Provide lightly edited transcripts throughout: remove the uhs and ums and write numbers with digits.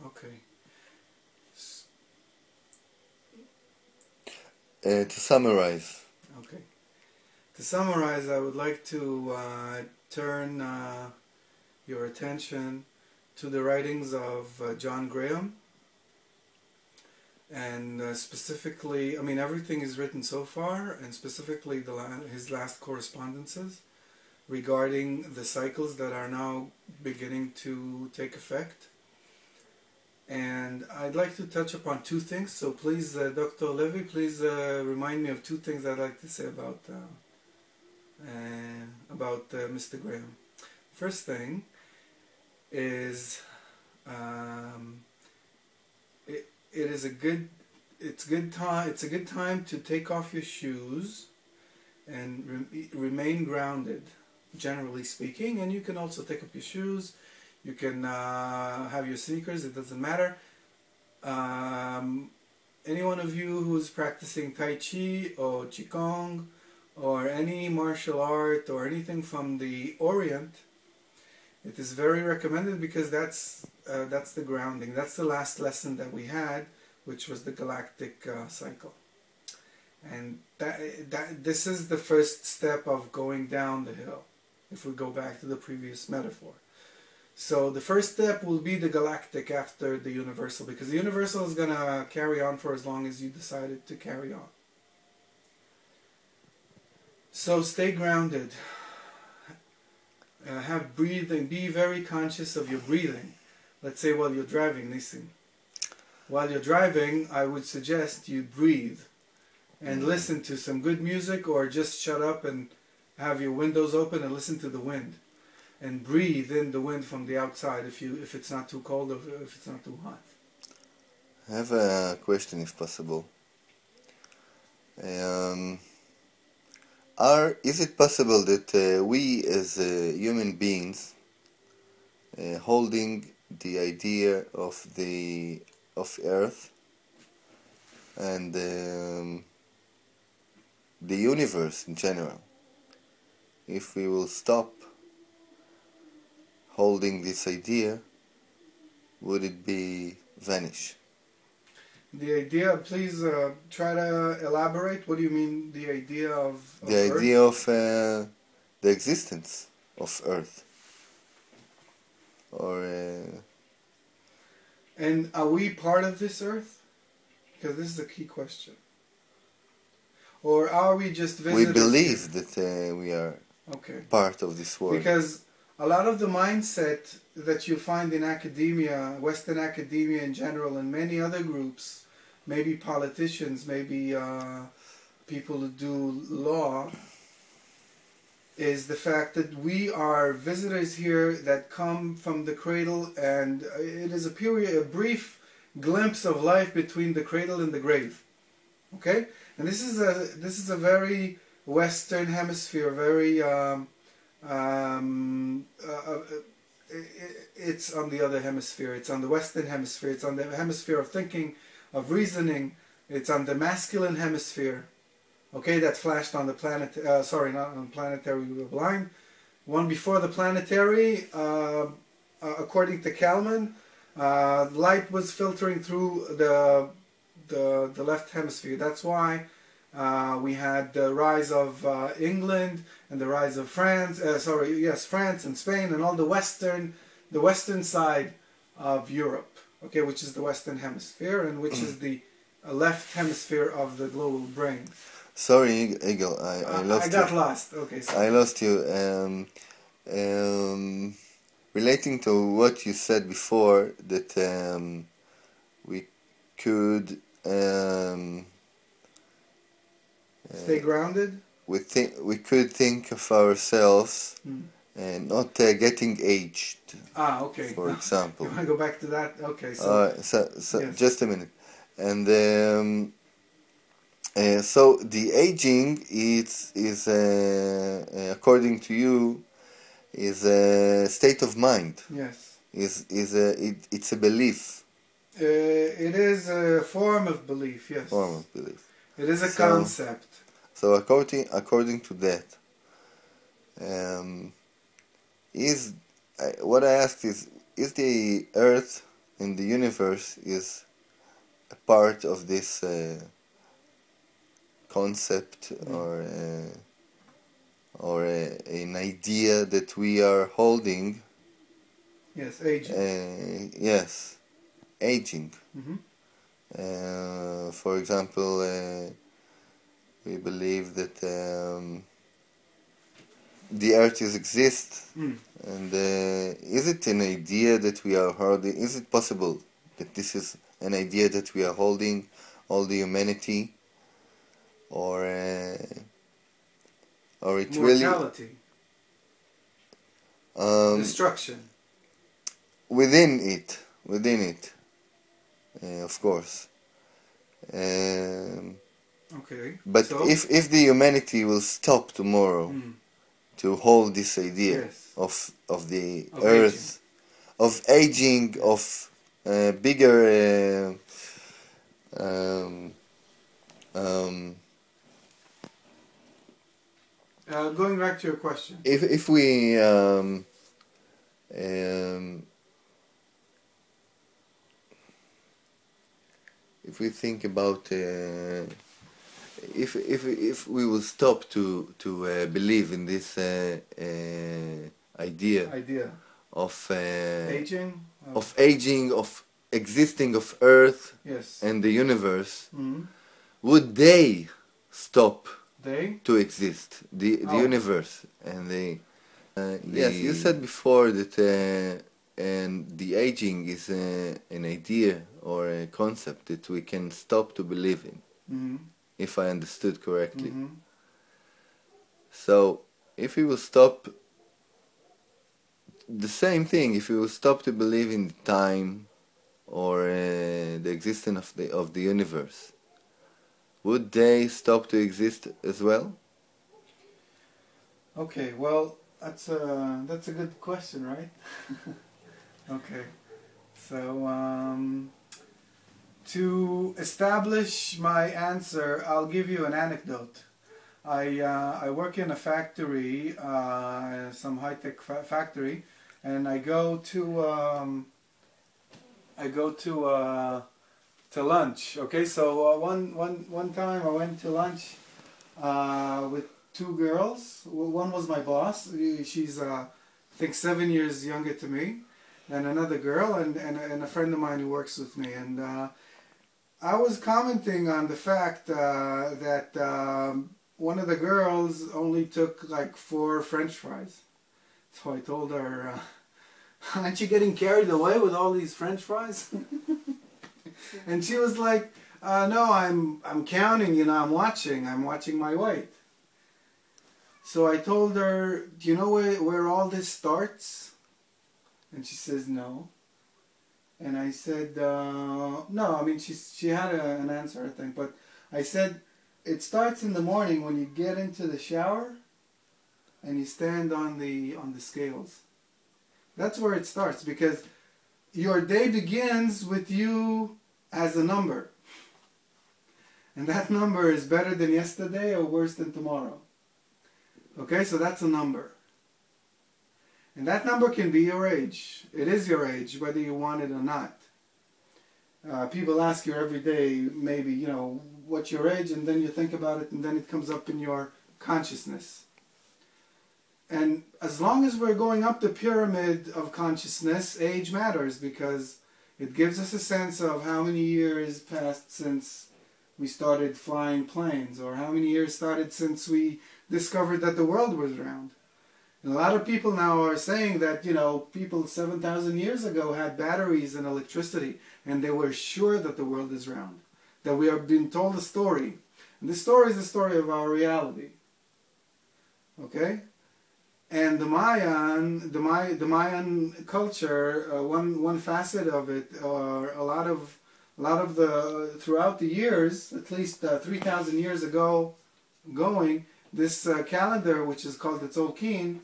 Okay. To summarize. Okay. To summarize, I would like to turn your attention to the writings of John Graham, and specifically, I mean, everything is written so far, and specifically his last correspondences regarding the cycles that are now beginning to take effect. And I'd like to touch upon two things, so please, Dr. Levy, please remind me of two things I'd like to say about Mr. Graham. First thing is it's a good time to take off your shoes and remain grounded, generally speaking. And you can also take up your shoes. You can have your sneakers. It doesn't matter. Any one of you who's practicing Tai Chi or Qigong or any martial art or anything from the Orient, it is very recommended, because that's the grounding. That's the last lesson that we had, which was the galactic cycle. And this is the first step of going down the hill, if we go back to the previous metaphor. So the first step will be the galactic after the universal, because the universal is going to carry on for as long as you decided to carry on. So stay grounded. Have breathing. Be very conscious of your breathing. Let's say while you're driving, listen. While you're driving, I would suggest you breathe and listen to some good music, or just shut up and have your windows open and listen to the wind. And breathe in the wind from the outside if it's not too cold or if it's not too hot. I have a question, if possible. Is it possible that we as human beings holding the idea of Earth and the universe in general, if we will stop holding this idea, would it be vanish? The idea, please try to elaborate. What do you mean, the idea of the Earth? idea of the existence of Earth? Or and are we part of this Earth? Because this is a key question. Or are we just visitors? We believe that we are part of this world. Because a lot of the mindset that you find in academia, Western academia in general, and many other groups, maybe politicians, maybe people who do law, is the fact that we are visitors here that come from the cradle, and it is a brief glimpse of life between the cradle and the grave. Okay? And this is a very Western hemisphere, very it's on the other hemisphere. It's on the Western hemisphere. It's on the hemisphere of thinking, of reasoning. It's on the masculine hemisphere. Okay, that flashed on the planet. Sorry, not on planetary. We were blind. One before the planetary, according to Calleman, light was filtering through the left hemisphere. That's why we had the rise of England and the rise of France. France and Spain and all the western side of Europe. Okay, which is the Western hemisphere, and which is the left hemisphere of the global brain. Sorry, Egel, I lost you. I got lost. Okay, sorry. I lost you. Relating to what you said before, that we could stay grounded. We could think of ourselves and not getting aged. Okay. For example. You want to go back to that? Okay. So yes. Just a minute. And so the aging is according to you, is a state of mind. Yes. It's a belief. It is a form of belief. Yes. Form of belief. It is a concept. So according to that, what I asked is the Earth in the universe is a part of this concept or an idea that we are holding. Yes, aging. Yes, aging. Mm-hmm. For example, we believe that the earth exists, and is it an idea that we are holding? Is it possible that this is an idea that we are holding, all the humanity, or it Mortality. really Destruction. within it, of course. Okay. But so? if the humanity will stop tomorrow to hold this idea of the earth, of aging, of bigger going back to your question. if we think about if we will stop to believe in this idea of aging, of existing of Earth yes. and the universe, would they stop to exist, the universe and the yes, you said before that and the aging is an idea or a concept that we can stop to believe in, if I understood correctly. So if we will stop, the same thing, if we will stop to believe in time or the existence of the universe, would they stop to exist as well? Okay, well, that's a good question, right? Okay, so to establish my answer, I'll give you an anecdote. I work in a factory, some high-tech factory, and I go to lunch. Okay, so one time I went to lunch with two girls. One was my boss. She's I think 7 years younger to me, and another girl, and a friend of mine who works with me. And I was commenting on the fact that one of the girls only took like 4 French fries. So I told her, aren't you getting carried away with all these French fries? And she was like, no, I'm counting, you know, I'm watching my weight. So I told her, do you know where all this starts? And she says, no. And I said, no, I mean, she had an answer, I think, but I said, it starts in the morning when you get into the shower and you stand on the scales. That's where it starts, because your day begins with you as a number. And that number is better than yesterday or worse than tomorrow. Okay, so that's a number. And that number can be your age. It is your age, whether you want it or not. People ask you every day, maybe, you know, what's your age? And then you think about it, and then it comes up in your consciousness. And as long as we're going up the pyramid of consciousness, age matters, because it gives us a sense of how many years passed since we started flying planes, or how many years started since we discovered that the world was round. And a lot of people now are saying that, you know, people 7,000 years ago had batteries and electricity, and they were sure that the world is round, that we are being told a story. And this story is the story of our reality. Okay? And the Mayan culture, one facet of it, or a lot of the throughout the years, at least 3,000 years ago, this calendar, which is called the Tzolk'in,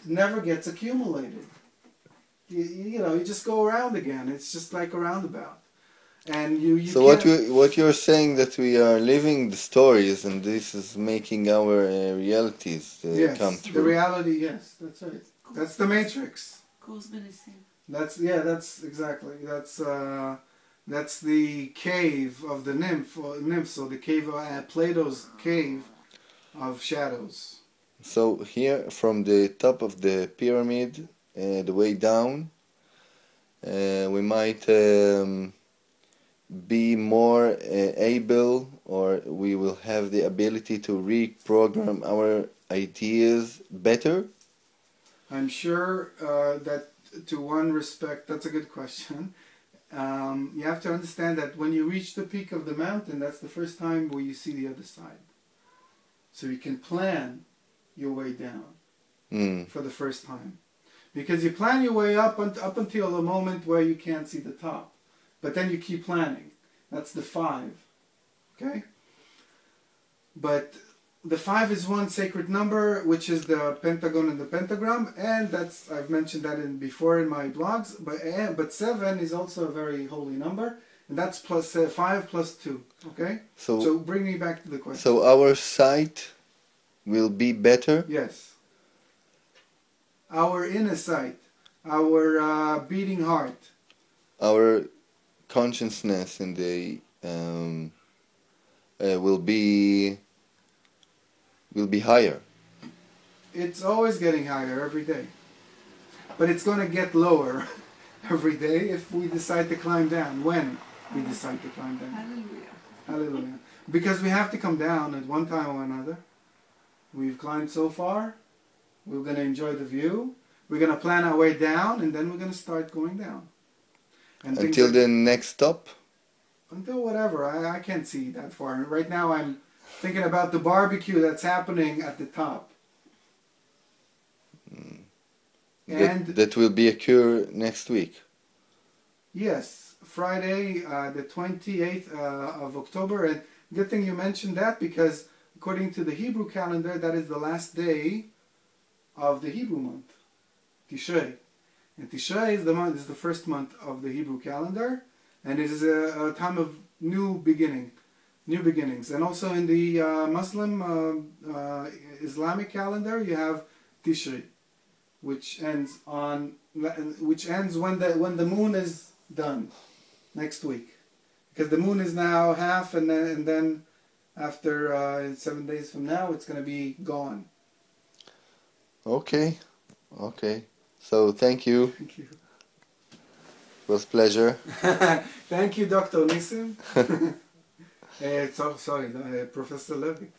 never gets accumulated. You know, you just go around again. It's just like a roundabout. And you so what you're saying, that we are living the stories, and this is making our realities come true. The reality, yes, that's right. That's the matrix. That's exactly. That's the cave of the nymph, so the cave of Plato's cave of shadows. So here, from the top of the pyramid, the way down, we might be more able, or we will have the ability to reprogram our ideas better. I'm sure that to one respect, that's a good question. You have to understand that when you reach the peak of the mountain, that's the first time where you see the other side. So you can plan your way down for the first time. Because you plan your way up until the moment where you can't see the top. But then you keep planning. That's the 5. Okay? But the 5 is one sacred number, which is the pentagon and the pentagram, and that's, I've mentioned that before in my blogs. But 7 is also a very holy number, and that's plus 5 plus 2. Okay. So bring me back to the question. So our sight will be better. Yes. Our inner sight, our beating heart, our consciousness in the will be higher. It's always getting higher every day. But it's going to get lower every day if we decide to climb down. When we decide to climb down. Hallelujah. Hallelujah. Because we have to come down at one time or another. We've climbed so far. We're going to enjoy the view. We're going to plan our way down, and then we're going to start going down. And until the next stop? Until whatever. I can't see that far. Right now I'm thinking about the barbecue that's happening at the top. And that will be occur next week. Yes, Friday, the 28th of October. And good thing you mentioned that, because according to the Hebrew calendar, that is the last day of the Hebrew month, Tishrei. And Tishrei is the first month of the Hebrew calendar, and it is a time of new beginnings. And also in the Muslim Islamic calendar, you have Tishrei, which ends when the moon is done next week, because the moon is now half, and then after 7 days from now, it's going to be gone. Okay. So thank you. Thank you. It was a pleasure. Thank you, Dr. Nissim. Sorry, Professor Levy.